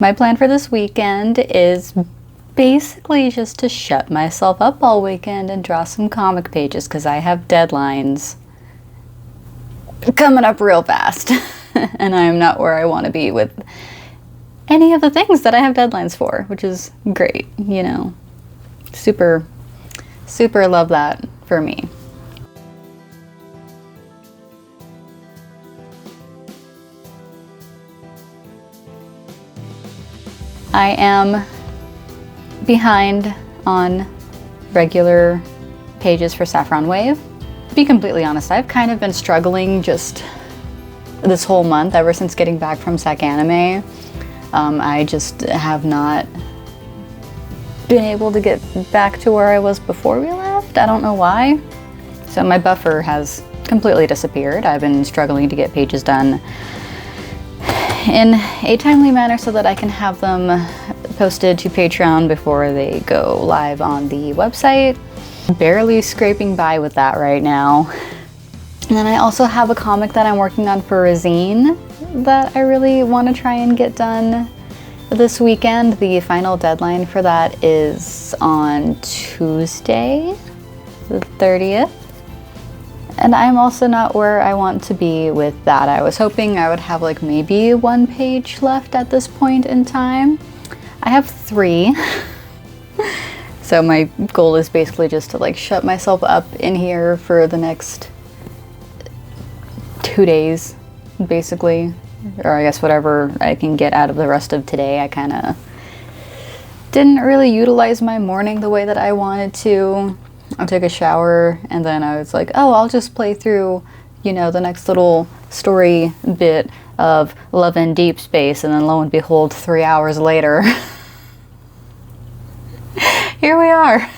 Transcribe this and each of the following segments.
My plan for this weekend is basically just to shut myself up all weekend and draw some comic pages because I have deadlines coming up real fast and I'm not where I want to be with any of the things that I have deadlines for, which is great, you know. Super love that for me. I am behind on regular pages for Saffron Wave. To be completely honest, I've kind of been struggling just this whole month ever since getting back from Sec Anime. I just have not been able to get back to where I was before we left. I don't know why. So my buffer has completely disappeared. I've been struggling to get pages done in a timely manner so that I can have them posted to Patreon before they go live on the website. Barely scraping by with that right now. And then I also have a comic that I'm working on for a zine that I really want to try and get done this weekend. The final deadline for that is on Tuesday, the 30th. And I'm also not where I want to be with that. I was hoping I would have like maybe 1 page left at this point in time. I have 3. So my goal is basically just to like shut myself up in here for the next 2 days, basically. Or I guess whatever I can get out of the rest of today. I kind of didn't really utilize my morning the way that I wanted to. I took a shower and then I was like, oh, I'll just play through, you know, the next little story bit of Love in Deep Space, and then lo and behold, 3 hours later, here we are.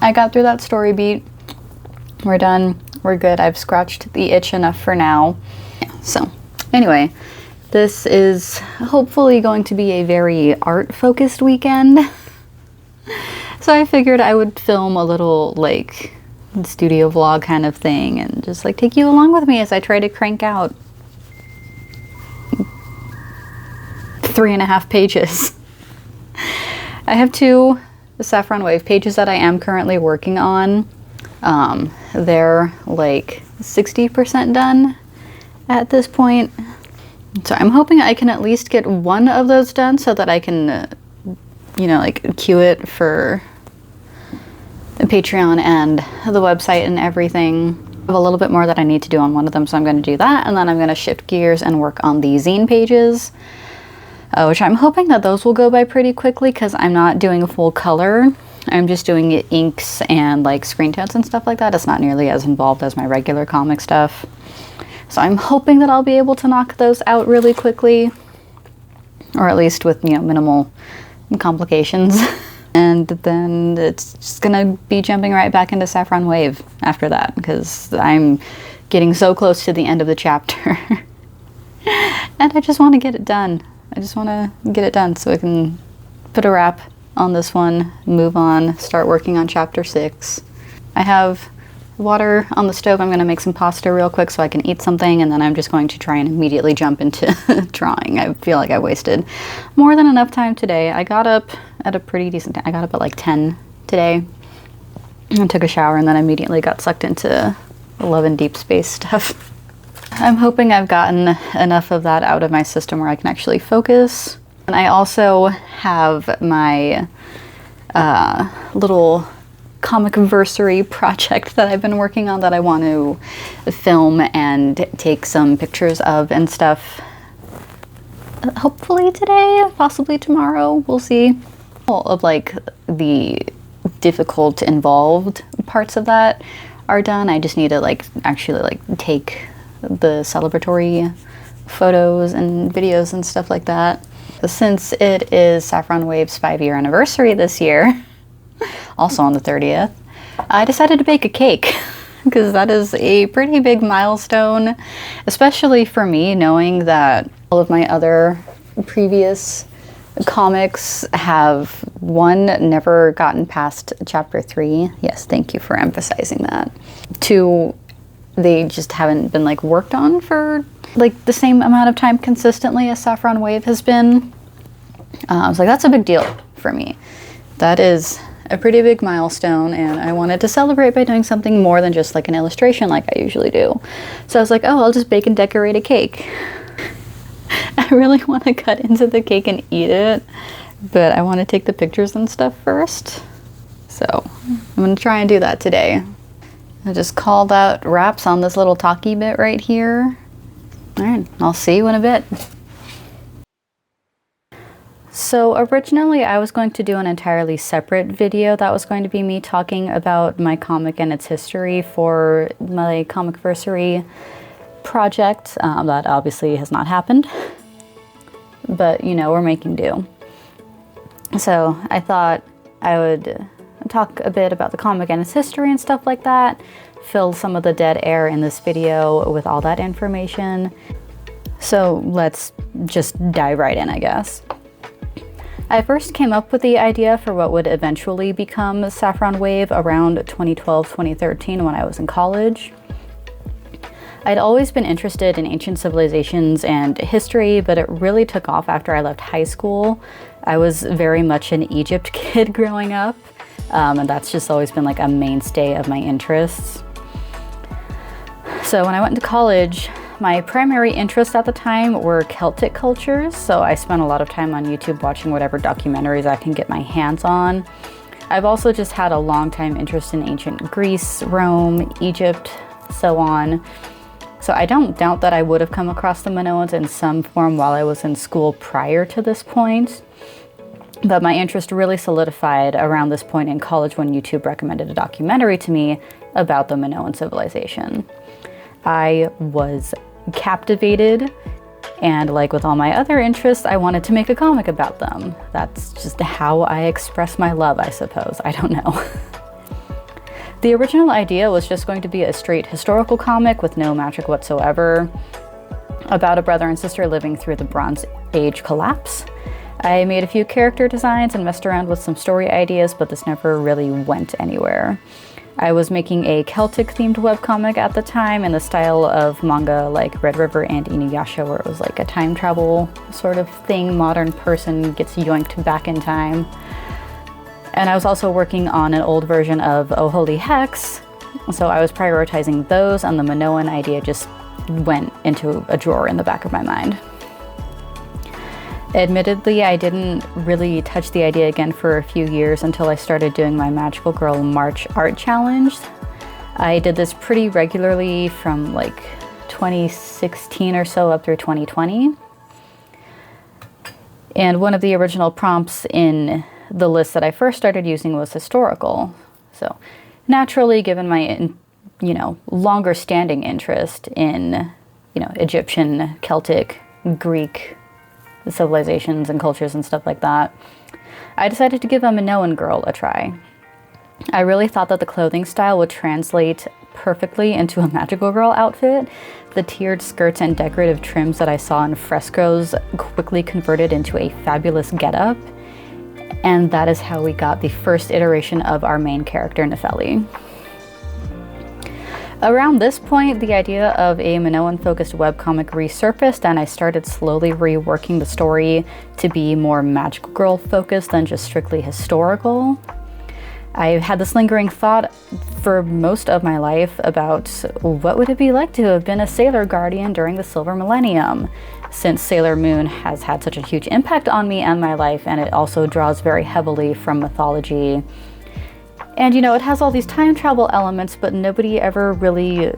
I got through that story beat. We're done. We're good. I've scratched the itch enough for now. Yeah, so anyway, this is hopefully going to be a very art-focused weekend. So I figured I would film a little like studio vlog kind of thing and just like take you along with me as I try to crank out 3.5 pages. I have 2 Saffron Wave pages that I am currently working on. They're like 60% done at this point. So I'm hoping I can at least get 1 of those done so that I can, you know, like queue it for the Patreon and the website and everything. I have a little bit more that I need to do on one of them, so I'm going to do that, and then I'm going to shift gears and work on the zine pages, which I'm hoping that those will go by pretty quickly because I'm not doing a full color. I'm just doing inks and like screen tones and stuff like that. It's not nearly as involved as my regular comic stuff. So I'm hoping that I'll be able to knock those out really quickly, or at least with, you know, minimal complications. And then it's just gonna be jumping right back into Saffron Wave after that because I'm getting so close to the end of the chapter. And I just want to get it done. I just want to get it done so I can put a wrap on this one, move on, start working on chapter 6. I have water on the stove. I'm going to make some pasta real quick so I can eat something, and then I'm just going to try and immediately jump into drawing. I feel like I wasted more than enough time today. I got up at a pretty decent time. I got up at like 10 today and took a shower, and then immediately got sucked into Love in Deep Space stuff. I'm hoping I've gotten enough of that out of my system where I can actually focus. And I also have my little comic-versary project that I've been working on that I want to film and take some pictures of and stuff. Hopefully today, possibly tomorrow, we'll see. All of like the difficult, involved parts of that are done. I just need to like actually like take the celebratory photos and videos and stuff like that. Since it is Saffron Wave's 5-year anniversary this year, also on the 30th, I decided to bake a cake because that is a pretty big milestone, especially for me, knowing that all of my other previous comics have, 1, never gotten past chapter 3. Yes, thank you for emphasizing that. 2, they just haven't been like worked on for like the same amount of time consistently as Saffron Wave has been. I was like, that's a big deal for me. That is a pretty big milestone, and I wanted to celebrate by doing something more than just like an illustration like I usually do. So I was like, oh, I'll just bake and decorate a cake. I really want to cut into the cake and eat it, but I want to take the pictures and stuff first. So I'm going to try and do that today. I just called out wraps on this little talkie bit right here. All right, I'll see you in a bit. So originally I was going to do an entirely separate video that was going to be me talking about my comic and its history for my Comicversary project. That obviously has not happened, but you know, we're making do. So I thought I would talk a bit about the comic and its history and stuff like that, fill some of the dead air in this video with all that information. So let's just dive right in, I guess. I first came up with the idea for what would eventually become Saffron Wave around 2012-2013 when I was in college. I'd always been interested in ancient civilizations and history, but it really took off after I left high school. I was very much an Egypt kid growing up, and that's just always been like a mainstay of my interests. So when I went to college, my primary interests at the time were Celtic cultures, so I spent a lot of time on YouTube watching whatever documentaries I can get my hands on. I've also just had a long time interest in ancient Greece, Rome, Egypt, so on. So I don't doubt that I would have come across the Minoans in some form while I was in school prior to this point, but my interest really solidified around this point in college when YouTube recommended a documentary to me about the Minoan civilization. I was captivated, and like with all my other interests, I wanted to make a comic about them. That's just how I express my love, I suppose. I don't know. The original idea was just going to be a straight historical comic with no magic whatsoever, about a brother and sister living through the Bronze Age collapse. I made a few character designs and messed around with some story ideas, but this never really went anywhere. I was making a Celtic-themed webcomic at the time in the style of manga like Red River and Inuyasha, where it was like a time travel sort of thing. Modern person gets yoinked back in time. And I was also working on an old version of Oh Holy Hex, so I was prioritizing those, and the Minoan idea just went into a drawer in the back of my mind. Admittedly, I didn't really touch the idea again for a few years until I started doing my Magical Girl March art challenge. I did this pretty regularly from like 2016 or so up through 2020. And one of the original prompts in the list that I first started using was historical. So naturally, given my, longer standing interest in, Egyptian, Celtic, Greek civilizations and cultures and stuff like that, I decided to give a Minoan girl a try. I really thought that the clothing style would translate perfectly into a magical girl outfit. The tiered skirts and decorative trims that I saw in frescoes quickly converted into a fabulous getup, and that is how we got the first iteration of our main character, Nefeli. Around this point, the idea of a Minoan-focused webcomic resurfaced, and I started slowly reworking the story to be more magical girl-focused than just strictly historical. I had this lingering thought for most of my life about what would it be like to have been a Sailor Guardian during the Silver Millennium, since Sailor Moon has had such a huge impact on me and my life, and it also draws very heavily from mythology. And it has all these time travel elements, but nobody ever really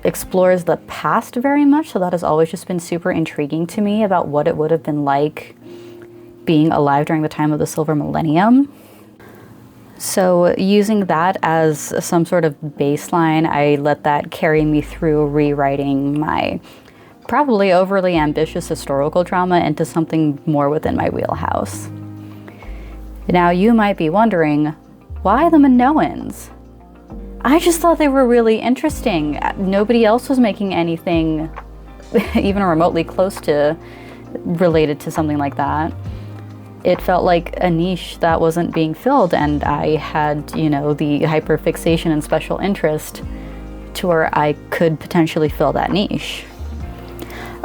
explores the past very much, so that has always just been super intriguing to me about what it would have been like being alive during the time of the Silver Millennium. So using that as some sort of baseline, I let that carry me through rewriting my probably overly ambitious historical drama into something more within my wheelhouse. Now you might be wondering, why the Minoans? I just thought they were really interesting. Nobody else was making anything even remotely close to related to something like that. It felt like a niche that wasn't being filled, and I had, the hyperfixation and special interest to where I could potentially fill that niche.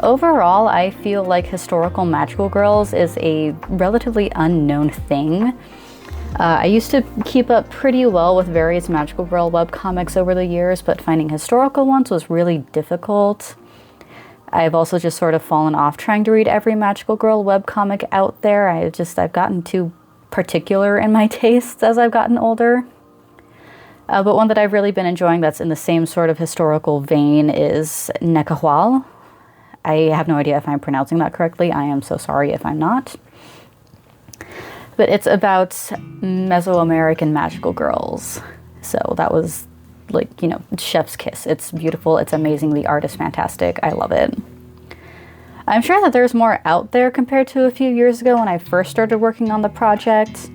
Overall, I feel like historical magical girls is a relatively unknown thing. I used to keep up pretty well with various magical girl webcomics over the years, but finding historical ones was really difficult. I've also just sort of fallen off trying to read every magical girl webcomic out there. I've gotten too particular in my tastes as I've gotten older. But one that I've really been enjoying that's in the same sort of historical vein is Nekahwal. I have no idea if I'm pronouncing that correctly. I am so sorry if I'm not. But it's about Mesoamerican magical girls. So that was like, you know, chef's kiss. It's beautiful. It's amazing. The art is fantastic. I love it. I'm sure that there's more out there compared to a few years ago when I first started working on the project.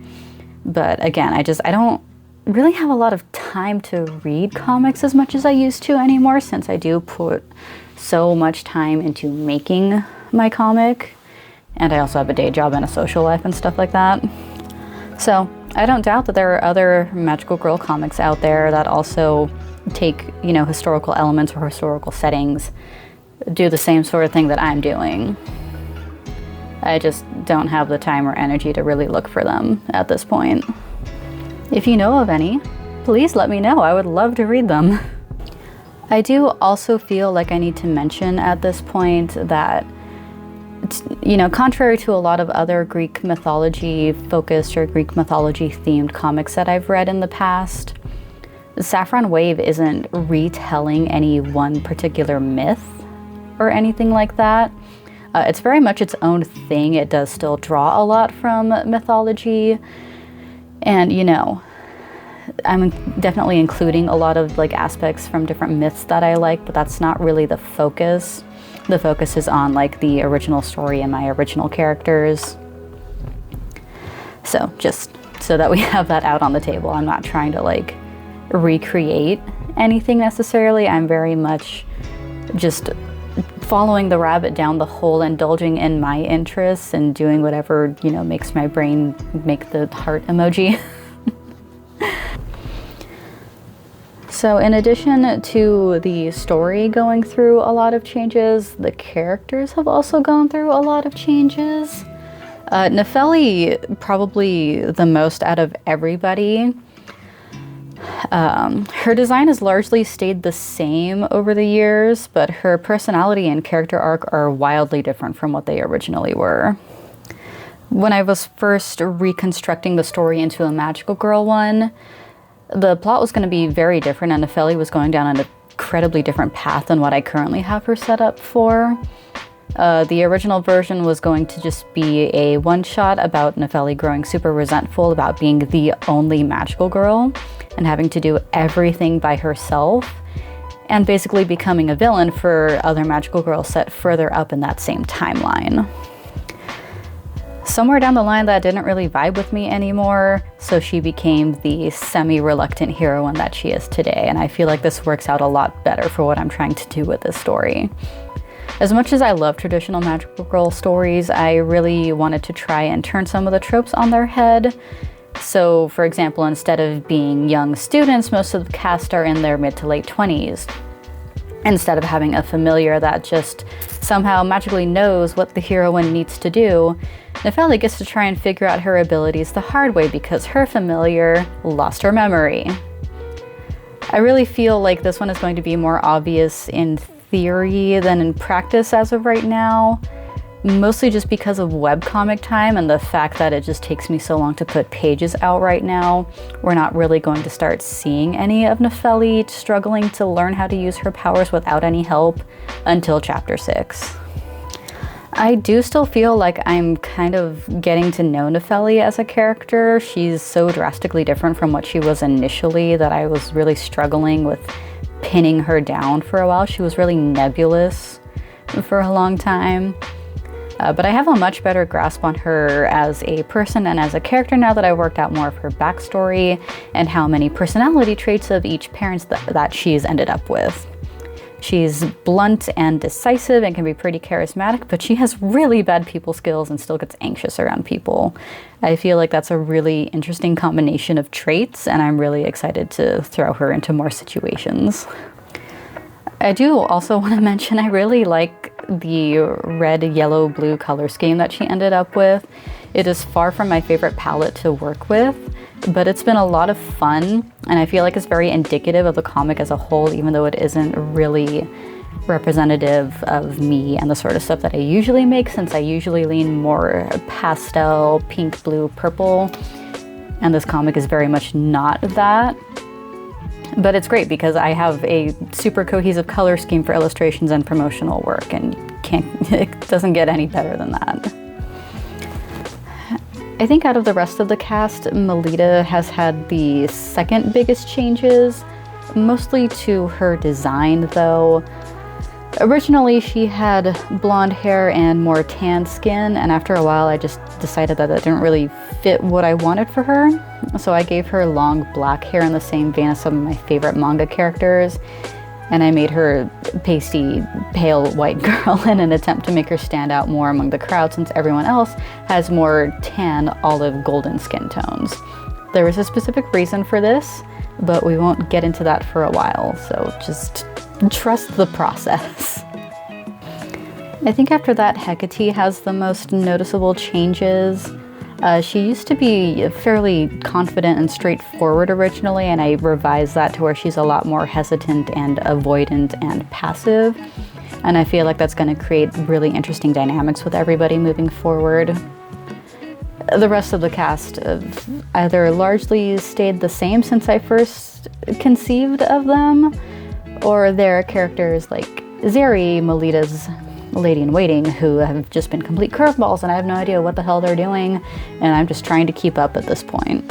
But again, I don't really have a lot of time to read comics as much as I used to anymore, since I do put so much time into making my comic. And I also have a day job and a social life and stuff like that. So I don't doubt that there are other magical girl comics out there that also take, you know, historical elements or historical settings, do the same sort of thing that I'm doing. I just don't have the time or energy to really look for them at this point. If you know of any, please let me know. I would love to read them. I do also feel like I need to mention at this point that, you know, contrary to a lot of other Greek mythology focused or Greek mythology themed comics that I've read in the past, Saffron Wave isn't retelling any one particular myth or anything like that. It's very much its own thing. It does still draw a lot from mythology, and, you know, I'm definitely including a lot of like aspects from different myths that I like, but that's not really the focus. The focus is on like the original story and my original characters. So just so that we have that out on the table, I'm not trying to like recreate anything necessarily. I'm very much just following the rabbit down the hole, indulging in my interests and doing whatever, you know, makes my brain make the heart emoji. So in addition to the story going through a lot of changes, the characters have also gone through a lot of changes. Nefeli, probably the most out of everybody. Her design has largely stayed the same over the years, but her personality and character arc are wildly different from what they originally were. When I was first reconstructing the story into a magical girl one, the plot was going to be very different, and Nefeli was going down an incredibly different path than what I currently have her set up for. The original version was going to just be a one-shot about Nefeli growing super resentful about being the only magical girl and having to do everything by herself, and basically becoming a villain for other magical girls set further up in that same timeline. Somewhere down the line that didn't really vibe with me anymore, so she became the semi-reluctant heroine that she is today, and I feel like this works out a lot better for what I'm trying to do with this story. As much as I love traditional magical girl stories, I really wanted to try and turn some of the tropes on their head. So, for example, instead of being young students, most of the cast are in their mid to late 20s. Instead of having a familiar that just somehow magically knows what the heroine needs to do, Nefeli gets to try and figure out her abilities the hard way because her familiar lost her memory. I really feel like this one is going to be more obvious in theory than in practice as of right now, mostly just because of webcomic time and the fact that it just takes me so long to put pages out right now. We're not really going to start seeing any of Nefeli struggling to learn how to use her powers without any help until chapter 6. I do still feel like I'm kind of getting to know Nefeli as a character. She's so drastically different from what she was initially that I was really struggling with pinning her down for a while. She was really nebulous for a long time. But I have a much better grasp on her as a person and as a character now that I worked out more of her backstory and how many personality traits of each parent that she's ended up with. She's blunt and decisive and can be pretty charismatic, but she has really bad people skills and still gets anxious around people. I feel like that's a really interesting combination of traits, and I'm really excited to throw her into more situations. I do also want to mention I really like the red, yellow, blue color scheme that she ended up with. It is far from my favorite palette to work with, but it's been a lot of fun, and I feel like it's very indicative of the comic as a whole, even though it isn't really representative of me and the sort of stuff that I usually make, since I usually lean more pastel, pink, blue, purple, and this comic is very much not that. But it's great because I have a super cohesive color scheme for illustrations and promotional work, and it doesn't get any better than that. I think out of the rest of the cast, Melita has had the second biggest changes, mostly to her design though. Originally she had blonde hair and more tan skin, and after a while I just decided that didn't really fit what I wanted for her. So I gave her long black hair in the same vein as some of my favorite manga characters, and I made her pasty, pale white girl in an attempt to make her stand out more among the crowd, since everyone else has more tan, olive, golden skin tones. There was a specific reason for this, but we won't get into that for a while, so just trust the process. I think after that, Hecate has the most noticeable changes. She used to be fairly confident and straightforward originally, and I revised that to where she's a lot more hesitant and avoidant and passive. And I feel like that's going to create really interesting dynamics with everybody moving forward. The rest of the cast have either largely stayed the same since I first conceived of them, or they're characters like Zeri, Melita's lady-in-waiting, who have just been complete curveballs and I have no idea what the hell they're doing, and I'm just trying to keep up at this point.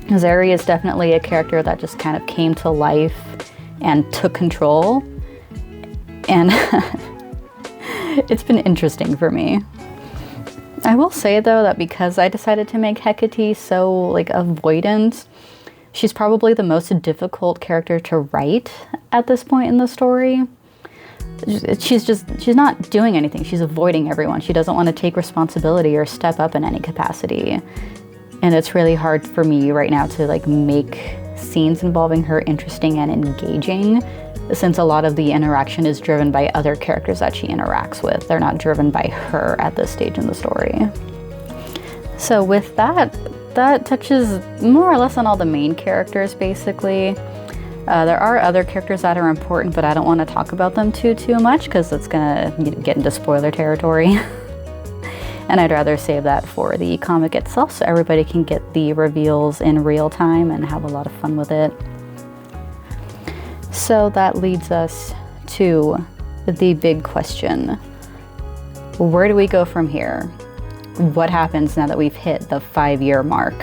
Zeri is definitely a character that just kind of came to life and took control, and it's been interesting for me. I will say though that because I decided to make Hecate so like avoidant, she's probably the most difficult character to write at this point in the story. She's not doing anything. She's avoiding everyone. She doesn't want to take responsibility or step up in any capacity. And it's really hard for me right now to like make scenes involving her interesting and engaging, since a lot of the interaction is driven by other characters that she interacts with. They're not driven by her at this stage in the story. So with that touches more or less on all the main characters, basically. There are other characters that are important, but I don't want to talk about them too much because it's gonna get into spoiler territory. And I'd rather save that for the comic itself so everybody can get the reveals in real time and have a lot of fun with it. So that leads us to the big question. Where do we go from here? What happens now that we've hit the 5-year mark?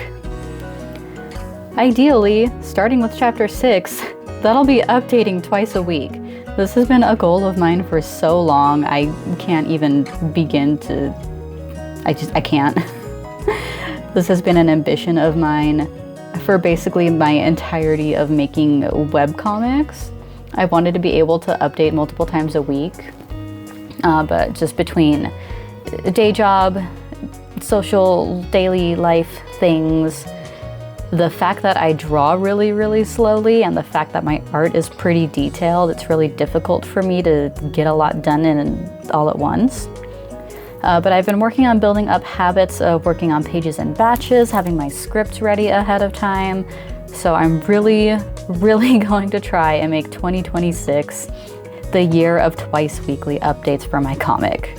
Ideally, starting with chapter 6, that'll be updating twice a week. This has been a goal of mine for so long, I can't even begin to, I can't. This has been an ambition of mine for basically my entirety of making webcomics. I wanted to be able to update multiple times a week, but just between day job, social daily life things, the fact that I draw really slowly, and the fact that my art is pretty detailed, it's really difficult for me to get a lot done in all at once. But I've been working on building up habits of working on pages in batches, having my scripts ready ahead of time. So I'm really going to try and make 2026 the year of twice weekly updates for my comic.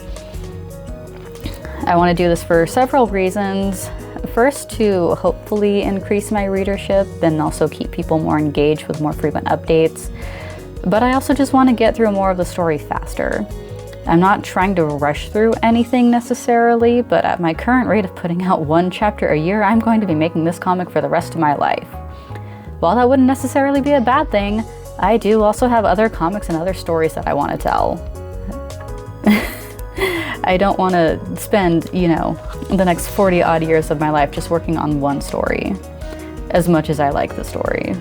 I want to do this for several reasons. First, to hopefully increase my readership and also keep people more engaged with more frequent updates. But I also just want to get through more of the story faster. I'm not trying to rush through anything necessarily, but at my current rate of putting out 1 chapter a year, I'm going to be making this comic for the rest of my life. While that wouldn't necessarily be a bad thing, I do also have other comics and other stories that I want to tell. I don't want to spend, the next 40 odd years of my life just working on one story, as much as I like the story.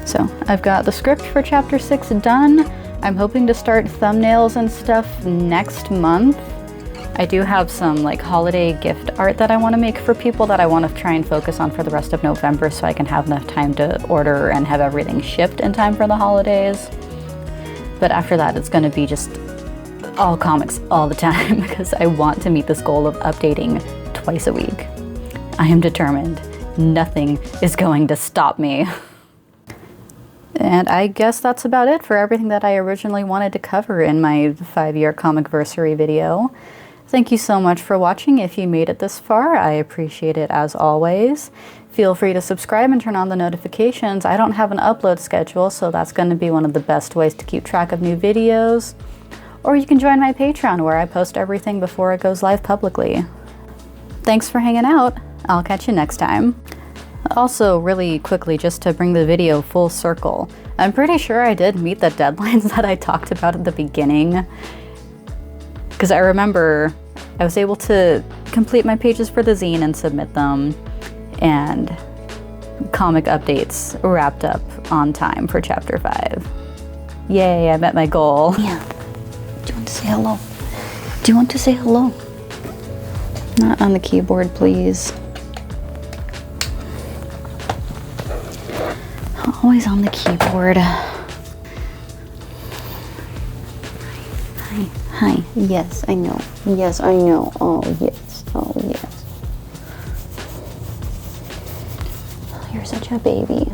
So I've got the script for chapter 6 done. I'm hoping to start thumbnails and stuff next month. I do have some holiday gift art that I want to make for people that I want to try and focus on for the rest of November so I can have enough time to order and have everything shipped in time for the holidays. But after that, it's gonna be just all comics all the time because I want to meet this goal of updating twice a week. I am determined. Nothing is going to stop me. And I guess that's about it for everything that I originally wanted to cover in my 5-year comicversary video. Thank you so much for watching. If you made it this far, I appreciate it as always. Feel free to subscribe and turn on the notifications. I don't have an upload schedule, so that's going to be one of the best ways to keep track of new videos. Or you can join my Patreon where I post everything before it goes live publicly. Thanks for hanging out. I'll catch you next time. Also, really quickly, just to bring the video full circle, I'm pretty sure I did meet the deadlines that I talked about at the beginning. Because I remember I was able to complete my pages for the zine and submit them, and comic updates wrapped up on time for chapter 5. Yay, I met my goal. Yeah. Do you want to say hello? Do you want to say hello? Not on the keyboard, please. Always on the keyboard. Hi. Yes, I know. Yes, I know. Oh, yes. Oh, yes. Oh, you're such a baby.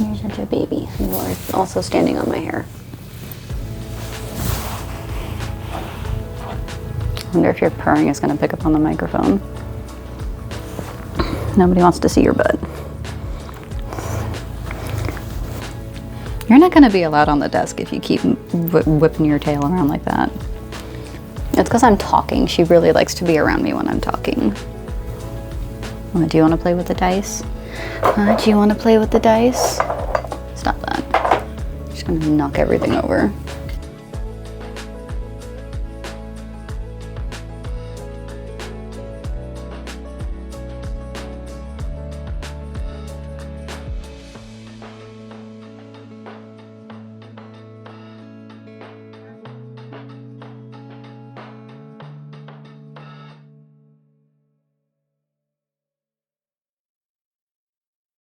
You're such a baby. You are also standing on my hair. I wonder if your purring is going to pick up on the microphone. Nobody wants to see your butt. You're not going to be allowed on the desk if you keep whipping your tail around like that. It's because I'm talking. She really likes to be around me when I'm talking. Do you want to play with the dice? Do you want to play with the dice? Stop that. I'm just going to knock everything over.